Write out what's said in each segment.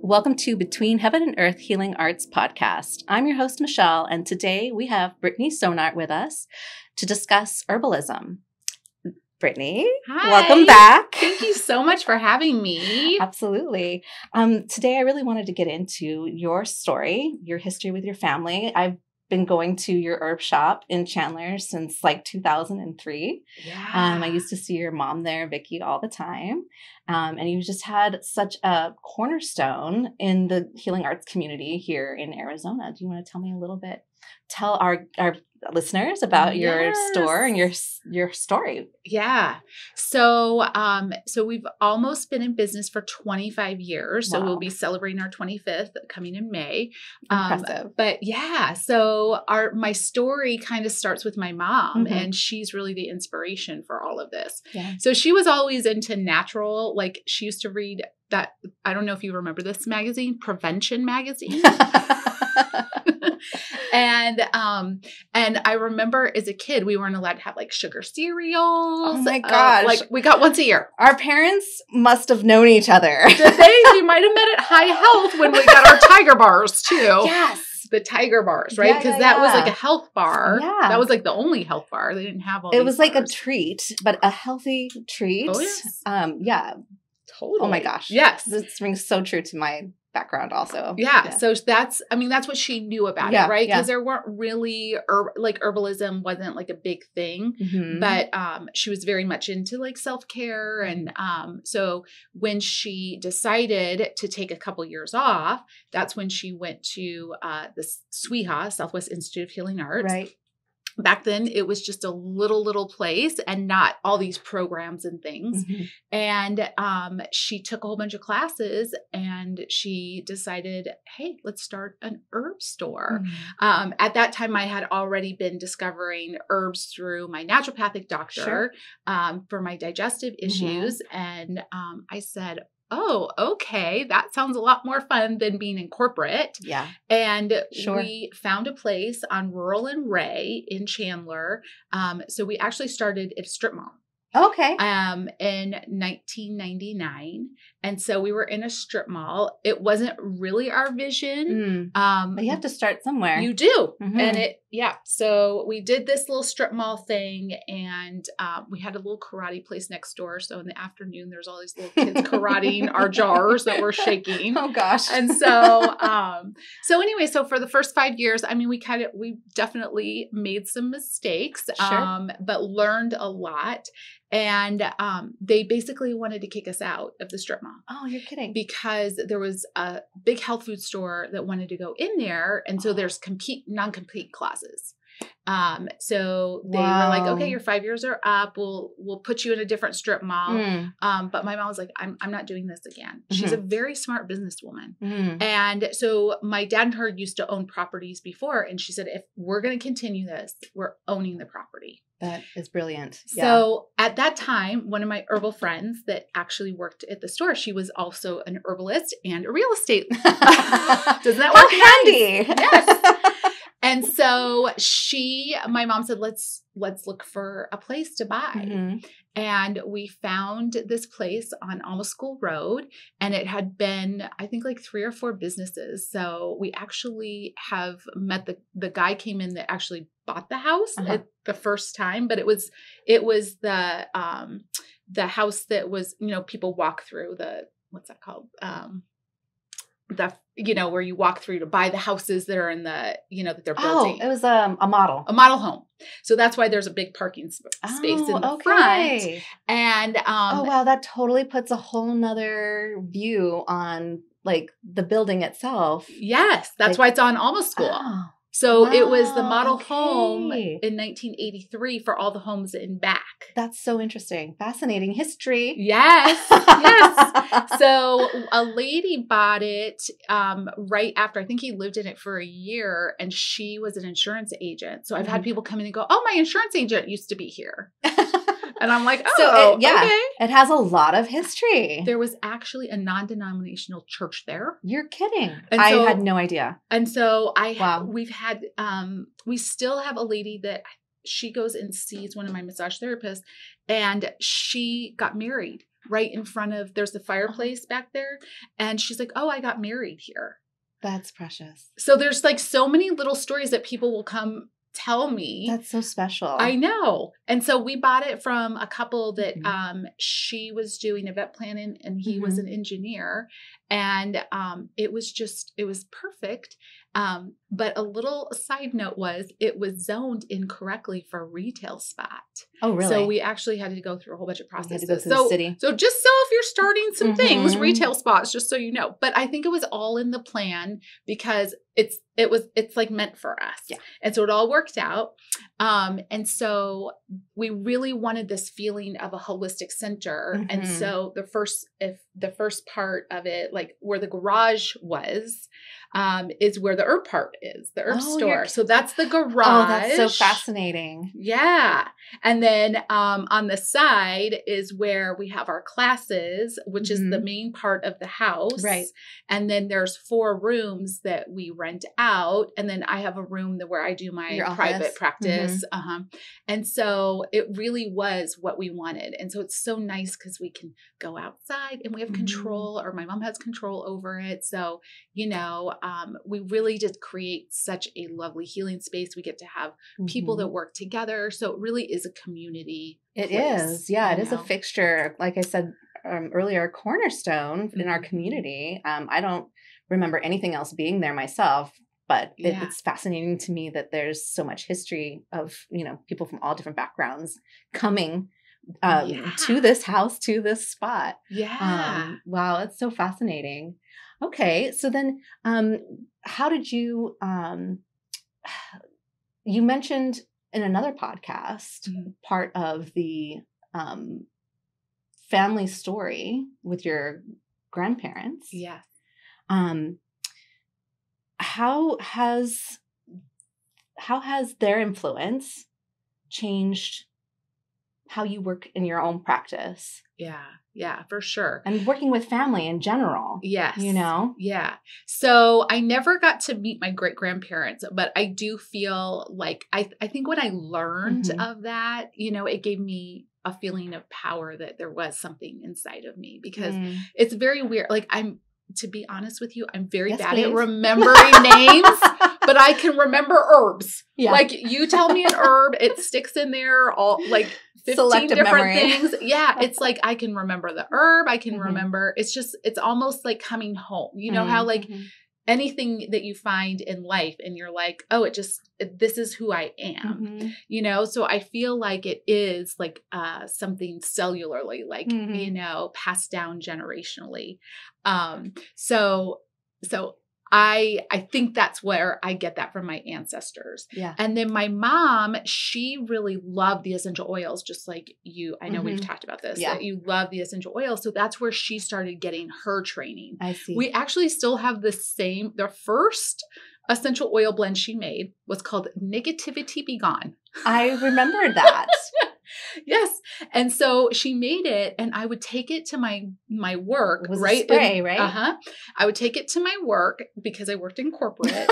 Welcome to Between Heaven and Earth Healing Arts podcast. I'm your host, Michelle, and today we have Brittney Sounart with us to discuss herbalism. Brittney, hi. Welcome back. Thank you so much for having me. Absolutely. Today I really wanted to get into your story, your history with your family. I've been going to your herb shop in Chandler since like 2003. Yeah. I used to see your mom there, Vicky, all the time. And you just had such a cornerstone in the healing arts community here in Arizona. Do you want to tell me a little bit? Tell our listeners about your store and your story. Yeah. So we've almost been in business for 25 years. Wow. So we'll be celebrating our 25th coming in May. Impressive. But yeah, so my story kind of starts with my mom, and she's really the inspiration for all of this. Yeah. So she was always into natural, like she used to read that, I don't know if you remember this magazine, Prevention Magazine. And I remember as a kid, we weren't allowed to have like sugar cereals. Oh my gosh. Like we got once a year. Our parents must have known each other. Did they? We might have met at High Health when we got our Tiger bars too. Yes. The Tiger bars, right? Because that was like a health bar. Yeah. That was like the only health bar. They didn't have all It these was like bars. a treat, but a healthy treat. Oh, yes. Yeah. Totally. Oh my gosh. Yes. This rings so true to my background also. Yeah. So that's what she knew about it, right? Because there weren't really, herbalism wasn't like a big thing, but she was very much into like self-care. And so when she decided to take a couple years off, that's when she went to the SWEHA, Southwest Institute of Healing Arts. Right. Back then, it was just a little place and not all these programs and things. And she took a whole bunch of classes and she decided, hey, let's start an herb store. At that time, I had already been discovering herbs through my naturopathic doctor for my digestive issues. And I said, oh, okay. That sounds a lot more fun than being in corporate. Yeah. And we found a place on Rural and Ray in Chandler. So we actually started at Strip Mall. Okay. In 1999. And so we were in a strip mall. It wasn't really our vision. But you have to start somewhere. You do. And so we did this little strip mall thing, and we had a little karate place next door. So in the afternoon, there's all these little kids karateing our jars that were shaking. Oh gosh. And so, anyway, so for the first 5 years, I mean, we definitely made some mistakes, but learned a lot. And they basically wanted to kick us out of the strip mall. Oh, you're kidding. Because there was a big health food store that wanted to go in there. And so there's non-compete clauses. So they were like, okay, your 5 years are up. We'll put you in a different strip mall. But my mom was like, I'm not doing this again. She's a very smart businesswoman. And so my dad and her used to own properties before. And she said, if we're going to continue this, we're owning the property. That is brilliant. So at that time, one of my herbal friends that actually worked at the store, she was also an herbalist and a real estate. Doesn't that work? Handy. Yes. And so my mom said, let's look for a place to buy. And we found this place on Alma School Road, and it had been, I think, like 3 or 4 businesses. So we actually have met the guy came in that actually bought the house at the first time, but it was the house that was, people walk through what's that called? Where you walk through to buy the houses that are in the, that they're building. Oh, it was a model. A model home. So that's why there's a big parking space in the front. And oh, wow. That totally puts a whole nother view on like the building itself. Yes. That's why it's on Alma School. Oh. So it was the model home in 1983 for all the homes in back. That's so interesting. Fascinating history. Yes. Yes. So a lady bought it right after. I think he lived in it for a year, and she was an insurance agent. So I've had people come in and go, oh, my insurance agent used to be here. And I'm like, oh, okay. It has a lot of history. There was actually a non-denominational church there. You're kidding. And I had no idea. And so we've had, we still have a lady that she goes and sees one of my massage therapists, and she got married right in front of, there's the fireplace back there. And she's like, oh, I got married here. That's precious. So there's like so many little stories that people will come tell me. That's so special. I know. And so we bought it from a couple that she was doing event planning and he was an engineer. And it was perfect. But a little side note was it was zoned incorrectly for a retail spot. Oh, really? So we actually had to go through a whole bunch of processes. You had to go through the city. So just so if you're starting some things, retail spots, just so you know. But I think it was all in the plan because it's like meant for us. Yeah. And so it all worked out. And so we really wanted this feeling of a holistic center. And so the first part of it, like where the garage was, is where the herb part is, the herb store. So that's the garage. Oh, that's so fascinating. Yeah. And then on the side is where we have our classes, which is the main part of the house. Right. And then there's 4 rooms that we rent out. And then I have a room where I do my private practice. And so it really was what we wanted. And so it's so nice because we can go outside and we have control, or my mom has control over it. So, you know, we really did create such a lovely healing space. We get to have people that work together. So it really is a community. It place, is. Yeah, it is a fixture. Like I said earlier, a cornerstone in our community. I don't remember anything else being there myself, but it's fascinating to me that there's so much history of, you know, people from all different backgrounds coming to this house, to this spot. Yeah. Wow, it's so fascinating. Okay, so then how did you, you mentioned in another podcast, part of the family story with your grandparents. Yeah. How has their influence changed how you work in your own practice? Yeah, for sure. And working with family in general. Yes. You know? Yeah. So I never got to meet my great grandparents, but I do feel like I think when I learned of that, you know, it gave me a feeling of power that there was something inside of me, because it's very weird. Like to be honest with you, I'm very bad at remembering names, but I can remember herbs. Yeah. Like you tell me an herb, it sticks in there all like 15 selective different memory. things. Yeah. It's like, I can remember the herb. I can remember, it's almost like coming home. You know how like anything that you find in life and you're like, oh, this is who I am, you know? So I feel like it is like something cellularly, like, you know, passed down generationally. So I think that's where I get that from my ancestors. Yeah. And then my mom, she really loved the essential oils, just like you. I know we've talked about this, that you love the essential oils. So that's where she started getting her training. I see. We actually still have the first essential oil blend she made was called Negativity Be Gone. I remember that. Yes. And so she made it and I would take it to my work, it was right? A spray, right? I would take it to my work because I worked in corporate.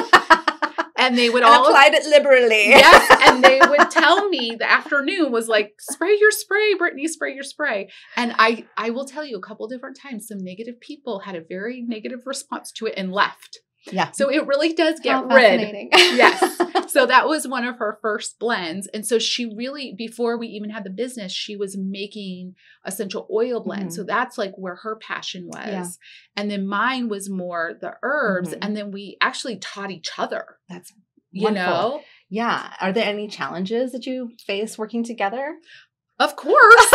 And they would all applied it liberally. Yes. And they would tell me the afternoon was like, spray your spray, Brittney, spray your spray. And I will tell you a couple different times, some negative people had a very negative response to it and left. Yeah. So it really does get rid. Yes. So that was one of her first blends. And so she really, before we even had the business, she was making essential oil blends. So that's like where her passion was. Yeah. And then mine was more the herbs. And then we actually taught each other. That's wonderful. You know? Yeah. Are there any challenges that you face working together? Of course.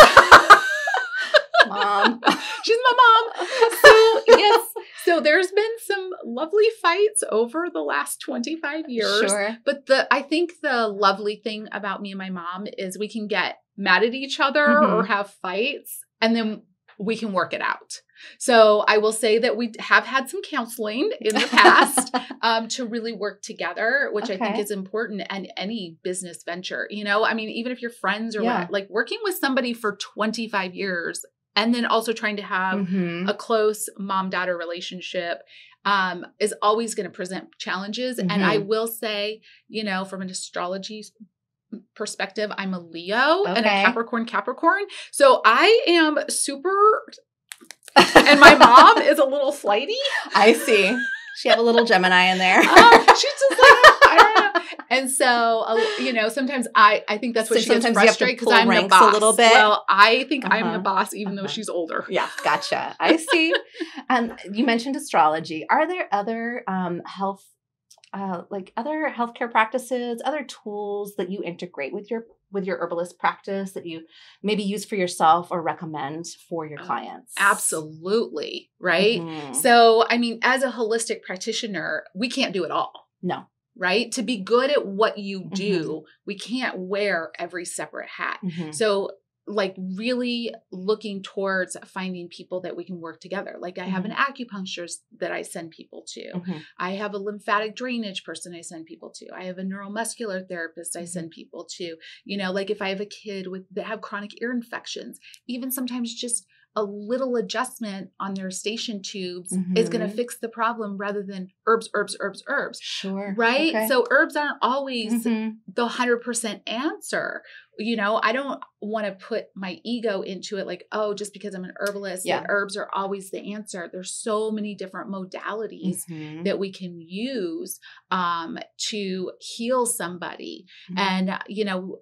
Mom. She's my mom. So yes. So there's been some lovely fights over the last 25 years. Sure. But I think the lovely thing about me and my mom is we can get mad at each other or have fights, and then we can work it out. So I will say that we have had some counseling in the past to really work together, which I think is important in any business venture. You know, I mean, even if you're friends or what, like working with somebody for 25 years and then also trying to have a close mom-daughter relationship is always going to present challenges. And I will say, you know, from an astrology perspective, I'm a Leo and a Okay. Capricorn. So I am super, and my mom is a little flighty. I see. She have a little Gemini in there. She's just like, I don't know. And so, sometimes I think that's what So she gets sometimes you have to frustrated because pull I'm the ranks boss. a little bit. Well, I think I'm Uh-huh. the boss even though Uh-huh. she's older. Yeah, gotcha. I see. You mentioned astrology. Are there other other healthcare practices, other tools that you integrate with your herbalist practice that you maybe use for yourself or recommend for your clients? Absolutely. Right. Mhm. So, I mean, as a holistic practitioner, we can't do it all. No. Right? To be good at what you do, we can't wear every separate hat. Mhm. So like really looking towards finding people that we can work together. Like I have an acupuncturist that I send people to. Mhm. I have a lymphatic drainage person I send people to. I have a neuromuscular therapist I send people to. Like if I have a kid that have chronic ear infections, even sometimes just a little adjustment on their station tubes is going to fix the problem rather than herbs. Sure. Right? Okay. So herbs aren't always Mhm. the 100% answer. I don't want to put my ego into it like, oh, just because I'm an herbalist, Yeah. that herbs are always the answer. There's so many different modalities Mhm. that we can use to heal somebody. Mhm. And,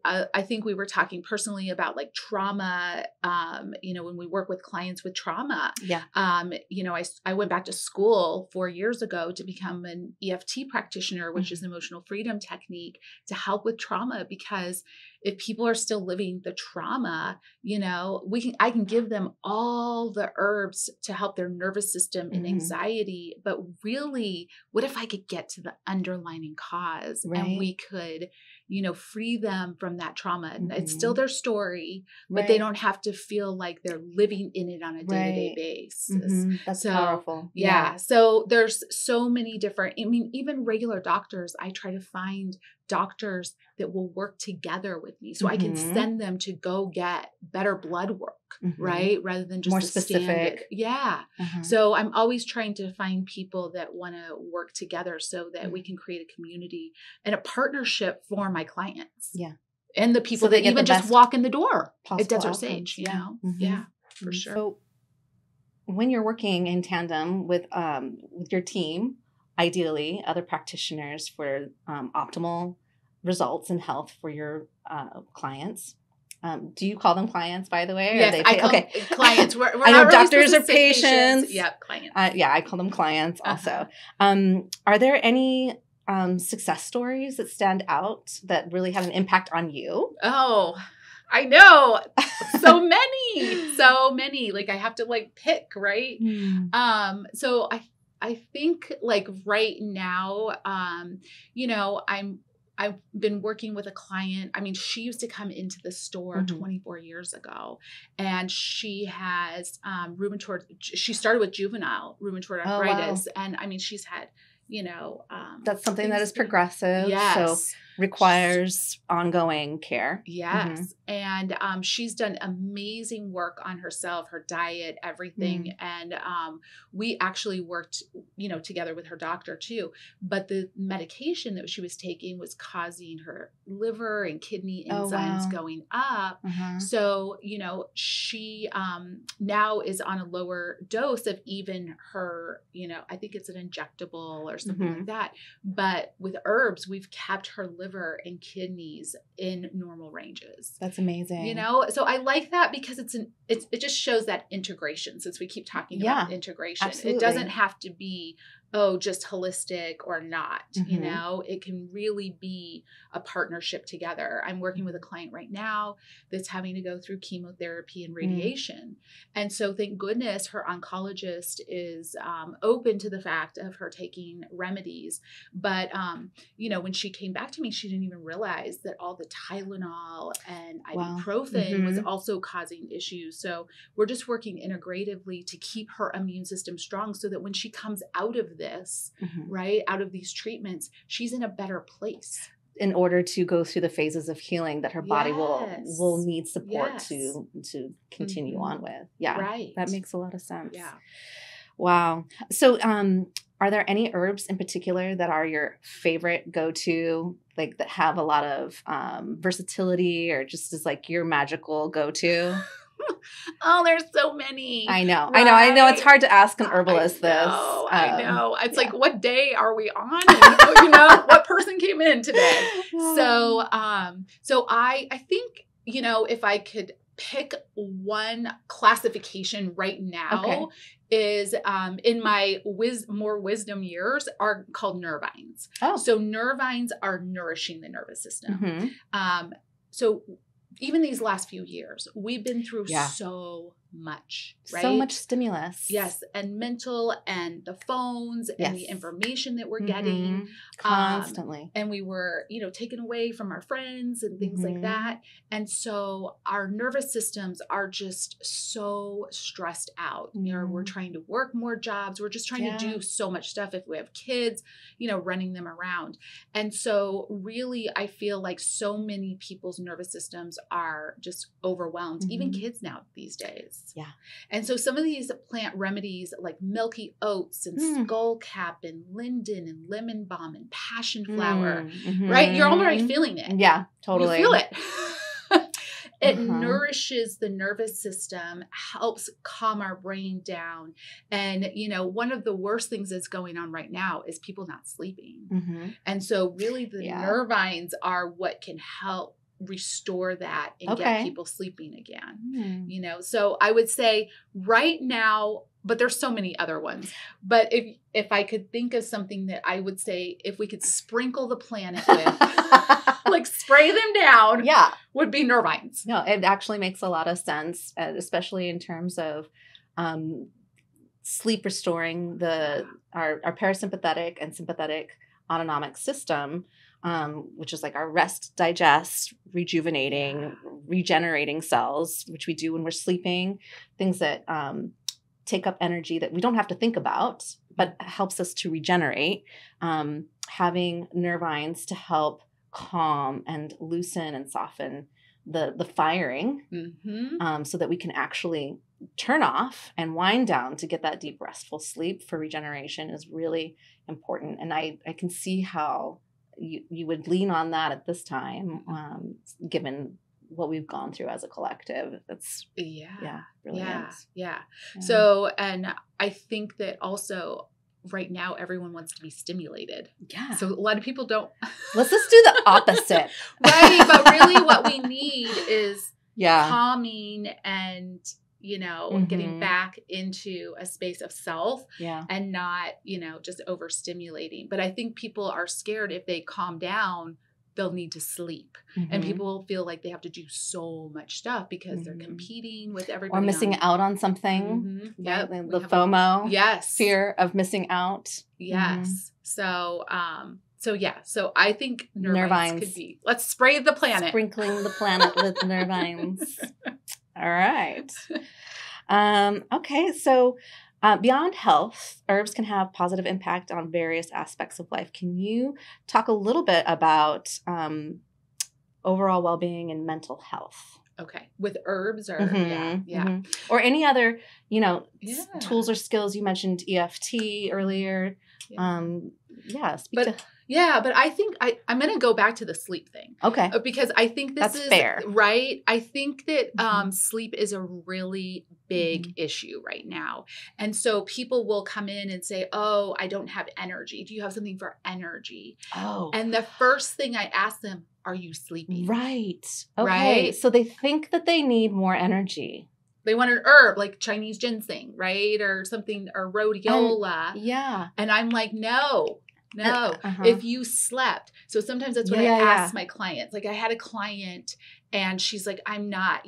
I think we were talking personally about like trauma, when we work with clients with trauma. Yeah. I went back to school 4 years ago to become an EFT practitioner, which is an emotional freedom technique to help with trauma, because if people are still living the trauma, I can give them all the herbs to help their nervous system and anxiety. But really, what if I could get to the underlying cause and we could, free them from that trauma? And it's still their story, but they don't have to feel like they're living in it on a day-to-day basis. That's So, powerful. Yeah. So there's so many different, even regular doctors, I try to find doctors that will work together with me so I can send them to go get better blood work, right? Rather than just more the specific. standard. Yeah. So I'm always trying to find people that want to work together so that we can create a community and a partnership for my clients. Yeah. And the people that even just walk in the door at Desert Sage, Yeah, for sure. So when you're working in tandem with your team, ideally other practitioners for optimal results in health for your clients. Do you call them clients, by the way? Yes, I call them clients. We're I know not doctors really are patients. Yeah, clients. I call them clients also. Are there any success stories that stand out that really had an impact on you? Oh, I know. So many. Like I have to pick, right? So I think right now, I've been working with a client. I mean, she used to come into the store 24 years ago, and she has rheumatoid. She started with juvenile rheumatoid arthritis, and I mean, she's had, that's something that is progressive. Yes. So requires ongoing care. Yes. And she's done amazing work on herself, her diet, everything. And we actually worked, together with her doctor too. But the medication that she was taking was causing her liver and kidney enzymes going up. So, she now is on a lower dose of even her, I think it's an injectable or something like that. But with herbs, we've kept her liver and kidneys in normal ranges. That's amazing. So I like that because it just shows that integration, since we keep talking about integration. Absolutely. It doesn't have to be, just holistic or not, it can really be a partnership together. I'm working with a client right now that's having to go through chemotherapy and radiation. And so thank goodness her oncologist is open to the fact of her taking remedies. But, when she came back to me, she didn't even realize that all the Tylenol and ibuprofen was also causing issues. So we're just working integratively to keep her immune system strong so that when she comes out of this, right, out of these treatments, she's in a better place. In order to go through the phases of healing that her body will need support to continue on with. Yeah. Right. That makes a lot of sense. Yeah. Wow. So, are there any herbs in particular that are your favorite go-to, like that have a lot of versatility or just is like your magical go-to? Oh, there's so many. I know. Right? I know. It's hard to ask an herbalist this. I know. It's yeah. like, what day are we on? And, what person came in today? So, I think, if I could pick one classification right now is in my more wisdom years are called nervines. Oh. So nervines are nourishing the nervous system. Mm-hmm. So even these last few years, we've been through so much, right? So much stimulus. Yes. And mental and the phones and the information that we're getting. Constantly. And we were, taken away from our friends and things like that. And so our nervous systems are just so stressed out. We're trying to work more jobs. We're just trying to do so much stuff. If we have kids, running them around. And so really, I feel like so many people's nervous systems are just overwhelmed, even kids now these days. Yeah. And so some of these plant remedies like milky oats and skullcap and linden and lemon balm and passion flower, right? You're already feeling it. Yeah, totally. You feel it. It nourishes the nervous system, helps calm our brain down. And, one of the worst things that's going on right now is people not sleeping. And so really the nervines are what can help restore that and get people sleeping again. So I would say right now, but there's so many other ones, but if I could think of something that I would say, if we could sprinkle the planet with, like spray them down, would be nervines. No, it actually makes a lot of sense, especially in terms of sleep restoring our parasympathetic and sympathetic autonomic system. Which is like our rest, digest, rejuvenating, regenerating cells, which we do when we're sleeping, things that take up energy that we don't have to think about, but helps us to regenerate. Having nervines to help calm and loosen and soften the firing so that we can actually turn off and wind down to get that deep, restful sleep for regeneration is really important. And I can see how you would lean on that at this time, given what we've gone through as a collective. That's brilliant. Yeah. So, and I think that also right now everyone wants to be stimulated. Yeah. So a lot of people don't. Let's just do the opposite. Right. But really what we need is calming and getting back into a space of self and not, just overstimulating. But I think people are scared if they calm down, they'll need to sleep. And people feel like they have to do so much stuff because they're competing with everybody. Or missing out on something. Yeah. The FOMO. Yes. Fear of missing out. Yes. So I think nervines could be, let's spray the planet. Sprinkling the planet with nervines. All right. Okay. So beyond health, herbs can have positive impact on various aspects of life. Can you talk a little bit about overall well-being and mental health? Okay. With herbs or or any other, tools or skills. You mentioned EFT earlier. But I think I'm going to go back to the sleep thing. Okay. Because I think this is fair. Right. I think that sleep is a really big issue right now. And so people will come in and say, oh, I don't have energy. Do you have something for energy? Oh. And the first thing I ask them, are you sleeping? Right. Okay. Right? So they think that they need more energy. They want an herb like Chinese ginseng, right? Or something, or rhodiola. And I'm like, no. If you slept. So sometimes that's what I ask my clients. Like I had a client and she's like, I'm not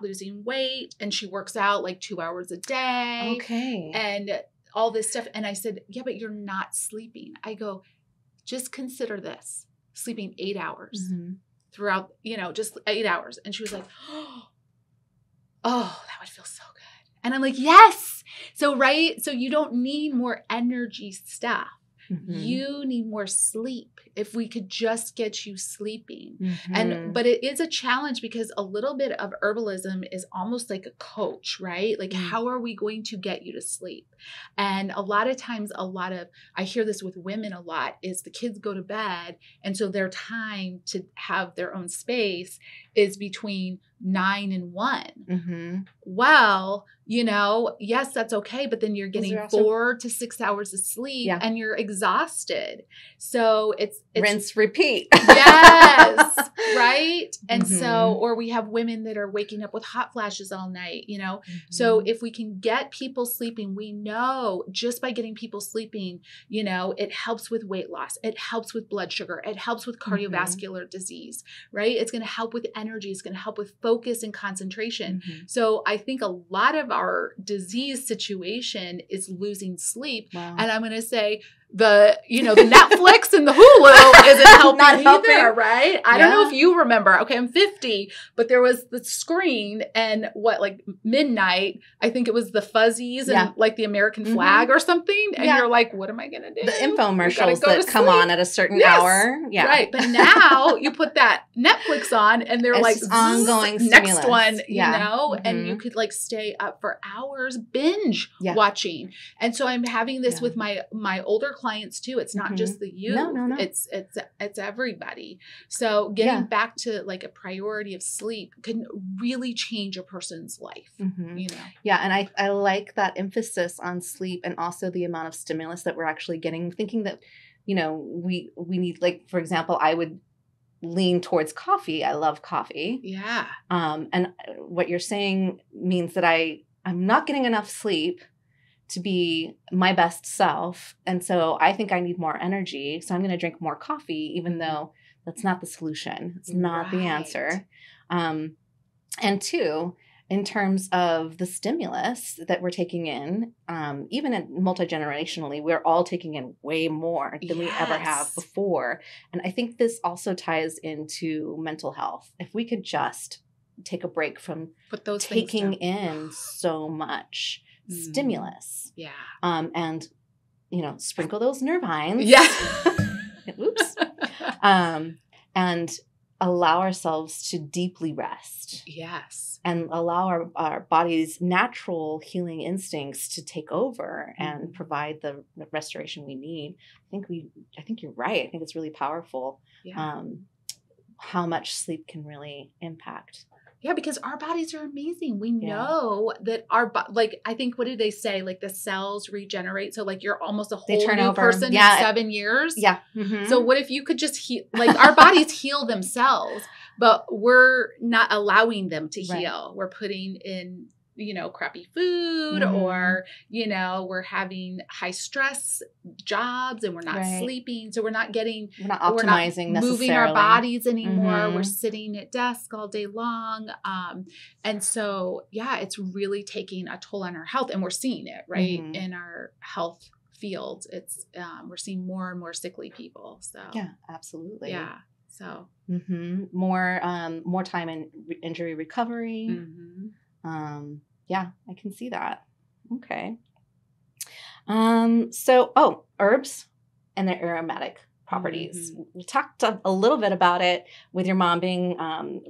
losing weight. And she works out like 2 hours a day. Okay. And all this stuff. And I said, yeah, but you're not sleeping. I go, just consider this, sleeping 8 hours throughout, just 8 hours. And she was like, oh, that would feel so good. And I'm like, yes. So, right. So you don't need more energy stuff. You need more sleep. If we could just get you sleeping. But it is a challenge because a little bit of herbalism is almost like a coach, right? Like, how are we going to get you to sleep? And a lot of times, I hear this with women a lot, is the kids go to bed. And so their time to have their own space is between 9 and 1. Well, yes, that's okay. But then you're getting 4 to 6 hours of sleep and you're exhausted. So it's rinse, repeat. Yes. Right. And so, or we have women that are waking up with hot flashes all night, So if we can get people sleeping, we know just by getting people sleeping, it helps with weight loss. It helps with blood sugar. It helps with cardiovascular disease, right? It's going to help with energy. It's going to help with focus and concentration. So I think a lot of our disease situation is losing sleep. Wow. And I'm going to say, the Netflix and the Hulu isn't helping either, right? I don't know if you remember. Okay, I'm 50, but there was the screen and midnight, I think it was the Fuzzies and like the American flag or something. And you're like, what am I going to do? The infomercials that come on at a certain hour. Yeah. Right. But now you put that Netflix on and they're it's ongoing stimulus. Next one, and you could stay up for hours binge watching. And so I'm having this with my older clients too. It's not just the youth. No. It's everybody. So getting back to a priority of sleep can really change a person's life. Yeah. And I like that emphasis on sleep and also the amount of stimulus that we're actually getting, thinking that, we need, for example, I would lean towards coffee. I love coffee. Yeah. And what you're saying means that I'm not getting enough sleep to be my best self. And so I think I need more energy. So I'm going to drink more coffee, even though that's not the solution. It's not the answer. And 2, in terms of the stimulus that we're taking in, even multi-generationally, we're all taking in way more than we ever have before. And I think this also ties into mental health. If we could just take a break from taking in so much stimulus. Yeah. And, sprinkle those nervines. Yeah. Oops. And allow ourselves to deeply rest. Yes. And allow our body's natural healing instincts to take over and provide the restoration we need. I think you're right. I think it's really powerful. Yeah. How much sleep can really impact. Yeah, because our bodies are amazing. We know that I think, what did they say? The cells regenerate. So you're almost a whole new person in 7 years. Yeah. So what if you could just heal, our bodies heal themselves, but we're not allowing them to heal. We're putting in, crappy food or, we're having high stress jobs and we're not sleeping. So we're not optimizing necessarily. Moving our bodies anymore. We're sitting at desk all day long. And so, it's really taking a toll on our health, and we're seeing it in our health field. It's, we're seeing more and more sickly people. So yeah, absolutely. Yeah. So more time in injury recovery. I can see that. Okay. So herbs and their aromatic properties. We talked a little bit about it with your mom being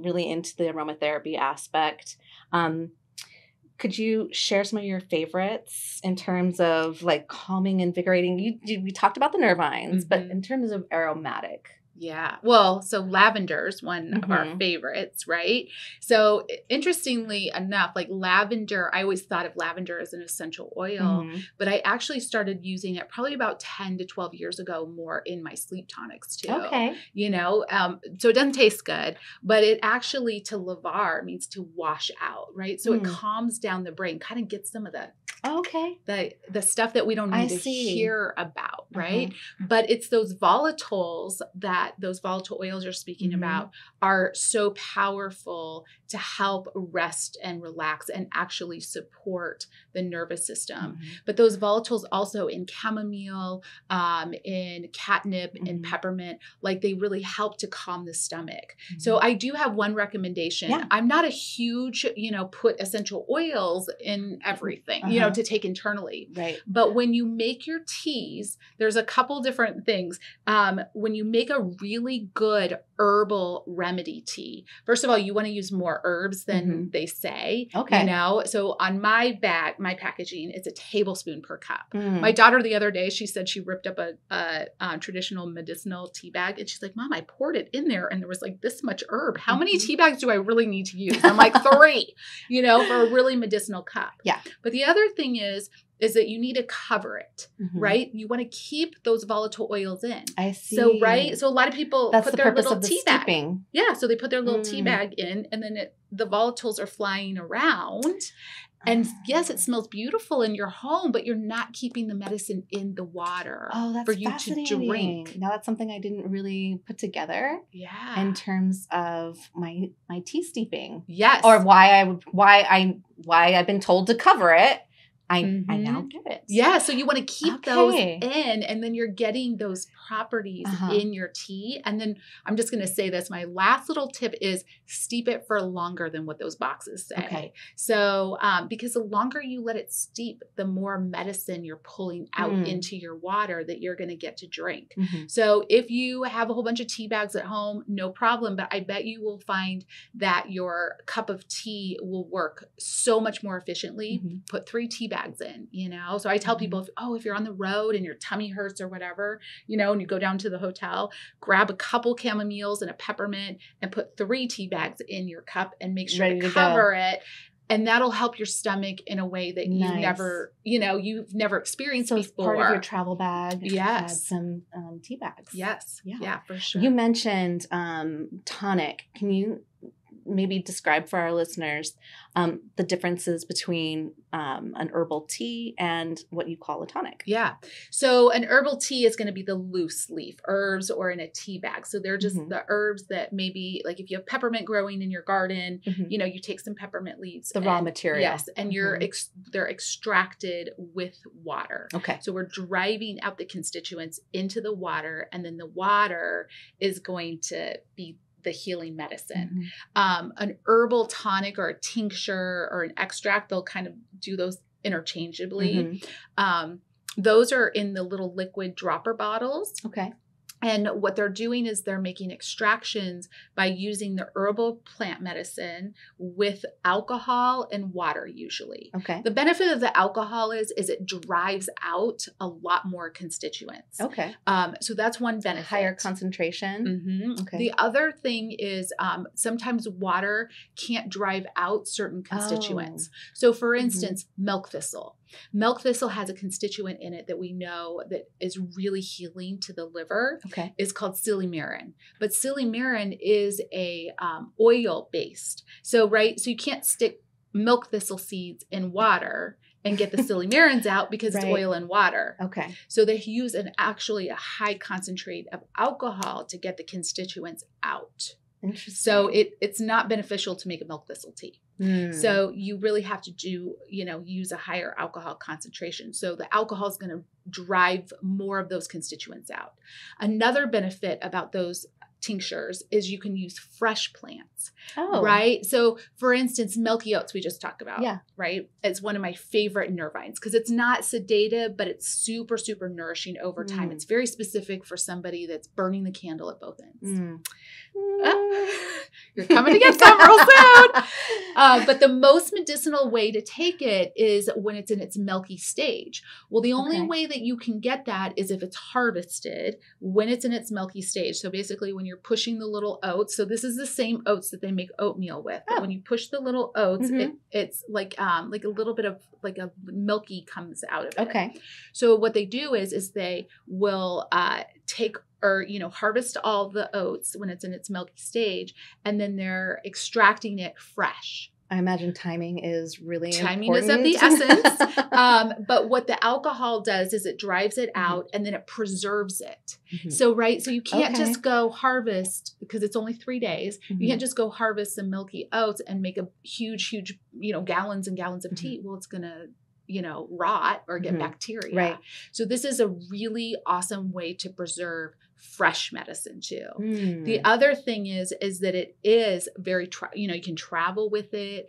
really into the aromatherapy aspect. Could you share some of your favorites in terms of calming, invigorating? We talked about the nervines, but in terms of aromatic. Yeah. Well, so lavender is one of our favorites, right? So interestingly enough, lavender, I always thought of lavender as an essential oil, but I actually started using it probably about 10 to 12 years ago more in my sleep tonics too. Okay. So it doesn't taste good, but it actually, to lavar, means to wash out, right? So it calms down the brain, kind of gets some of the the stuff that we don't need to hear about, right? But it's those volatiles that that those volatile oils you're speaking about are so powerful to help rest and relax and actually support the nervous system. But those volatiles also in chamomile, in catnip, in peppermint, like they really help to calm the stomach. So I do have one recommendation. Yeah. I'm not a huge, put essential oils in everything, to take internally. Right. But when you make your teas, there's a couple different things. When you make a really good herbal remedy tea, first of all, you want to use more herbs than they say. Okay. So on my packaging, it's a tablespoon per cup. My daughter the other day, she said she ripped up a traditional medicinal tea bag, and she's like, Mom, I poured it in there and there was like this much herb. How many tea bags do I really need to use? I'm like 3, for a really medicinal cup. Yeah. But the other thing is that you need to cover it, right? You want to keep those volatile oils in. I see. So, right? So a lot of people That's put the their purpose little of the tea steeping. bag. Yeah. So they put their little tea bag in, and then the volatiles are flying around. And yes, it smells beautiful in your home, but you're not keeping the medicine in the water for you to drink. Now that's something I didn't really put together. Yeah. In terms of my tea steeping. Yes. Or why I've been told to cover it. I now get it. Yeah. So you want to keep those in, and then you're getting those properties in your tea. And then I'm just going to say this. My last little tip is steep it for longer than what those boxes say. Okay. So because the longer you let it steep, the more medicine you're pulling out into your water that you're going to get to drink. So if you have a whole bunch of tea bags at home, no problem. But I bet you will find that your cup of tea will work so much more efficiently. Put 3 tea bags in, So I tell people, if you're on the road and your tummy hurts or whatever, and you go down to the hotel, grab a couple chamomiles and a peppermint and put 3 tea bags in your cup and make sure to cover it. And that'll help your stomach in a way that you've never experienced so before. Part of your travel bag. Yes. Some tea bags. Yes. Yeah, for sure. You mentioned tonic. Can you maybe describe for our listeners the differences between an herbal tea and what you call a tonic? Yeah. So an herbal tea is going to be the loose leaf herbs or in a tea bag. So they're just the herbs that maybe, like if you have peppermint growing in your garden, you take some peppermint leaves. The raw material. Yes. And they're extracted with water. Okay. So we're driving out the constituents into the water, and then the water is going to be the healing medicine. An herbal tonic or a tincture or an extract, they'll kind of do those interchangeably. Those are in the little liquid dropper bottles. Okay. And what they're doing is they're making extractions by using the herbal plant medicine with alcohol and water usually. Okay. The benefit of the alcohol is it drives out a lot more constituents. Okay. So that's one benefit. Higher concentration. Okay. The other thing is sometimes water can't drive out certain constituents. So for instance, milk thistle. Milk thistle has a constituent in it that we know that is really healing to the liver. Okay. It's called silymarin. But silymarin is a oil based. So you can't stick milk thistle seeds in water and get the silymarins out because it's oil and water. Okay. So they use actually a high concentrate of alcohol to get the constituents out. Interesting. So it's not beneficial to make a milk thistle tea. So you really have to use a higher alcohol concentration. So the alcohol is going to drive more of those constituents out. Another benefit about those tinctures is you can use fresh plants, right? So for instance, milky oats we just talked about, right? It's one of my favorite nervines because it's not sedative, but it's super, super nourishing over time. It's very specific for somebody that's burning the candle at both ends. You're coming to get some real soon. But the most medicinal way to take it is when it's in its milky stage. Well, the only way that you can get that is if it's harvested when it's in its milky stage. So basically when you're pushing the little oats, so this is the same oats that they make oatmeal with. But when you push the little oats, it's like a little bit of like a milky comes out of it. Okay. So what they do is they will take or, harvest all the oats when it's in its milky stage, and then they're extracting it fresh. I imagine timing is really Timing important. is of the essence. But what the alcohol does is it drives it out and then it preserves it. So, right. So you can't just go harvest because it's only 3 days. You can't just go harvest some milky oats and make a huge, gallons and gallons of tea. Well, it's going to, rot or get bacteria. Right. So this is a really awesome way to preserve fresh medicine too. The other thing is that it is very, you can travel with it.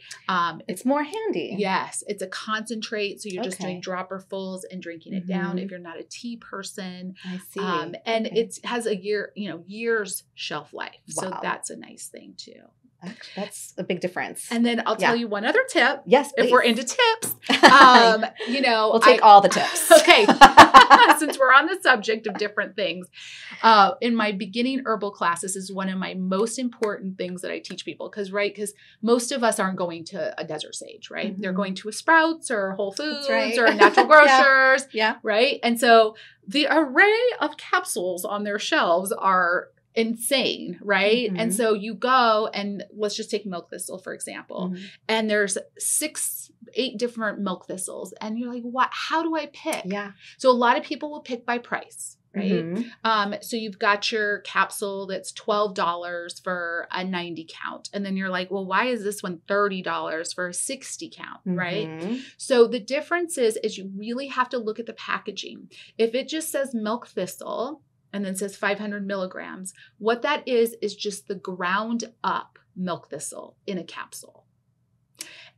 It's more handy. Yes. It's a concentrate. So you're just doing dropperfuls and drinking it down if you're not a tea person. I see. And it has a year's shelf life. Wow. So that's a nice thing too. That's a big difference. And then I'll tell you one other tip. Yes, please. If we're into tips, we'll take all the tips. Okay. Since we're on the subject of different things, in my beginning herbal class, this is one of my most important things that I teach people. Because most of us aren't going to a Desert Sage, right? They're going to a Sprouts or Whole Foods or a Natural Grocers. Right. And so the array of capsules on their shelves are insane, right? And so you go and let's just take milk thistle, for example. And there's 6-8 different milk thistles. And you're like, what? How do I pick? Yeah. So a lot of people will pick by price, right? So you've got your capsule that's $12 for a 90 count. And then you're like, well, why is this one $30 for a 60 count, right? So the difference is you really have to look at the packaging. If it just says milk thistle, and then says 500 milligrams. What that is just the ground up milk thistle in a capsule.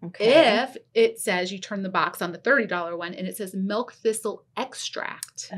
Okay. If it says you turn the box on the $30 one and it says milk thistle extract,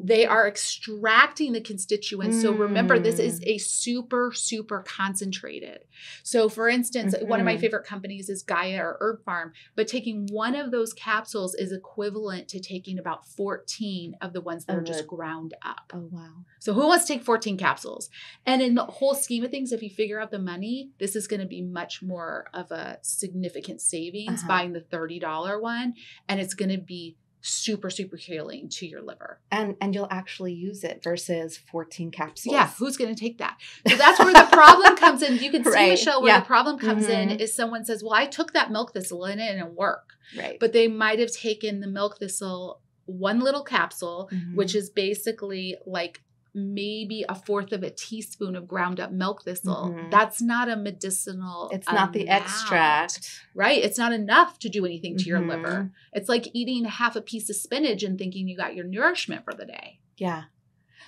they are extracting the constituents. So remember, this is a super, super concentrated. So for instance, one of my favorite companies is Gaia or Herb Farm, but taking one of those capsules is equivalent to taking about 14 of the ones that are just ground up. Oh, wow. So who wants to take 14 capsules? And in the whole scheme of things, if you figure out the money, this is going to be much more of a significant savings buying the $30 one. And it's going to be super, super healing to your liver. And you'll actually use it versus 14 capsules. Yeah. Who's going to take that? So that's where the problem comes in. You can see, Michelle, where the problem comes in is someone says, well, I took that milk thistle and it didn't work. Right. But they might have taken the milk thistle, one little capsule, which is basically like maybe 1/4 of a teaspoon of ground up milk thistle. That's not a medicinal It's not the extract. Right? It's not enough to do anything to your liver. It's like eating half a piece of spinach and thinking you got your nourishment for the day. Yeah.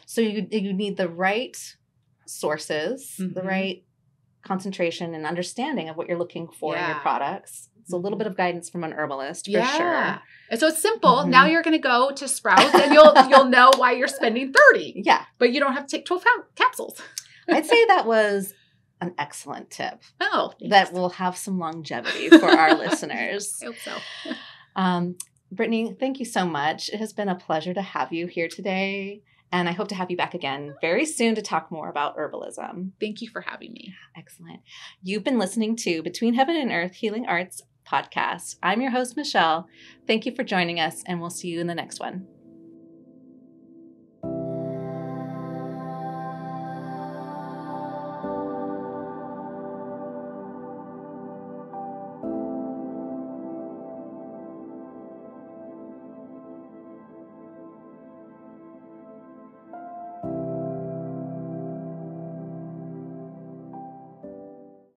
So you need the right sources, the right concentration and understanding of what you're looking for in your products. It's a little bit of guidance from an herbalist for sure. And so it's simple. Now you're going to go to Sprouts and you'll know why you're spending 30. Yeah. But you don't have to take 12 capsules. I'd say that was an excellent tip. Oh, thanks. That will have some longevity for our listeners. I hope so. Brittney, thank you so much. It has been a pleasure to have you here today. And I hope to have you back again very soon to talk more about herbalism. Thank you for having me. Excellent. You've been listening to Between Heaven and Earth Healing Arts podcast. I'm your host, Michelle. Thank you for joining us, and we'll see you in the next one.